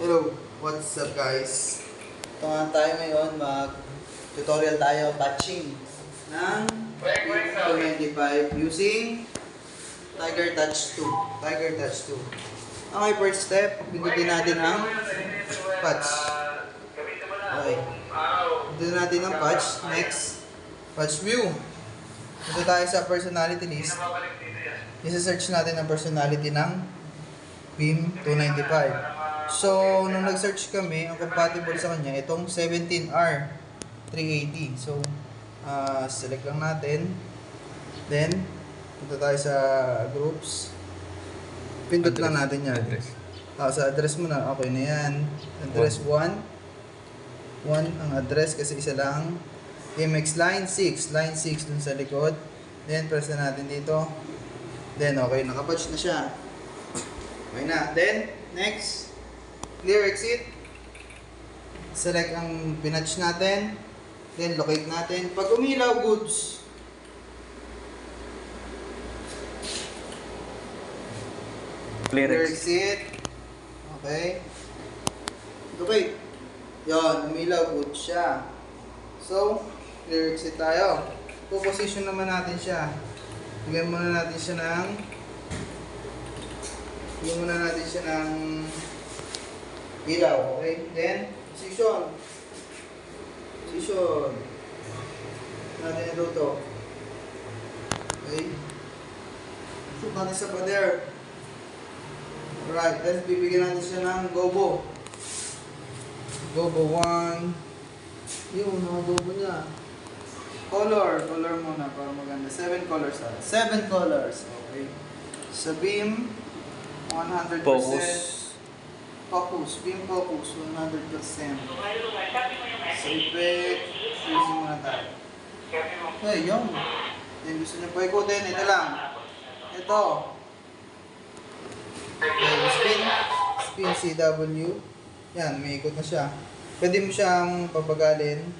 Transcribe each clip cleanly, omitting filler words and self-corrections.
Hello, what's up guys? Ito nga tayo ngayon, mag-tutorial tayo patching ng 295 using Tiger Touch 2. Tiger Touch 2. Okay, first step, pindutin natin ang patch. Okay. Pindutin natin ang patch. Next, patch view. Ito tayo sa personality list. Isa-search natin ang personality ng BIM 295. So, nung nag-search kami, ang compatible sa kanya, itong 17R 380. So, select lang natin. Then, punta tayo sa groups. Pindot lang natin yan. Address. Sa address mo na, okay na yan. Address 1. 1 ang address kasi isa lang. MX line 6. Line 6 dun sa likod. Then, press na natin dito. Then, okay, nakapatch na siya. Okay na. Then, next, clear exit. Select ang pinatch natin. Then, locate natin. Pag umilaw, goods. Clear exit. Okay. Locate. Yan, umilaw, goods siya. So, clear exit tayo. Po-position naman natin siya. Bigyan muna natin siya ng ilaw, okay? Then, position. Position. Natin ito to. Okay? Shoot natin sa pader. Alright, then bibigyan natin siya ng gobo. Gobo 1. Yun, gobo niya. Color muna para maganda. 7 colors na. 7 colors, okay. Sa beam, 100%. Focus. Beam focus, 100%. Sa effect, using muna tayo. Okay, yun. Then gusto nyo pa ikutin, ito lang. Ito. Okay, spin CW. Yan, may ikot na siya. Pwede mo siyang papagalin.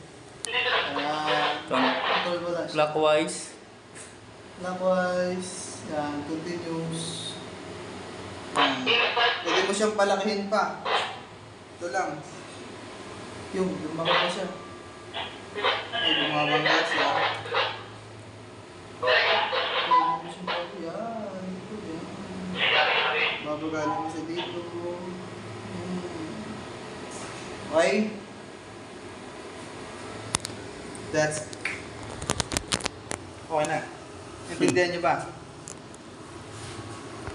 Clockwise. Clockwise. Yan, continuous. Yan. Pwede mo siyang palakihin pa. Ito lang. Yung, lumaki pa siya. Ay, bumabangga siya. Pwede mo siyang palakihin. Yan. Ito, yan. Babagalin mo siya dito. Okay? That's okay na. Intindihan niyo ba?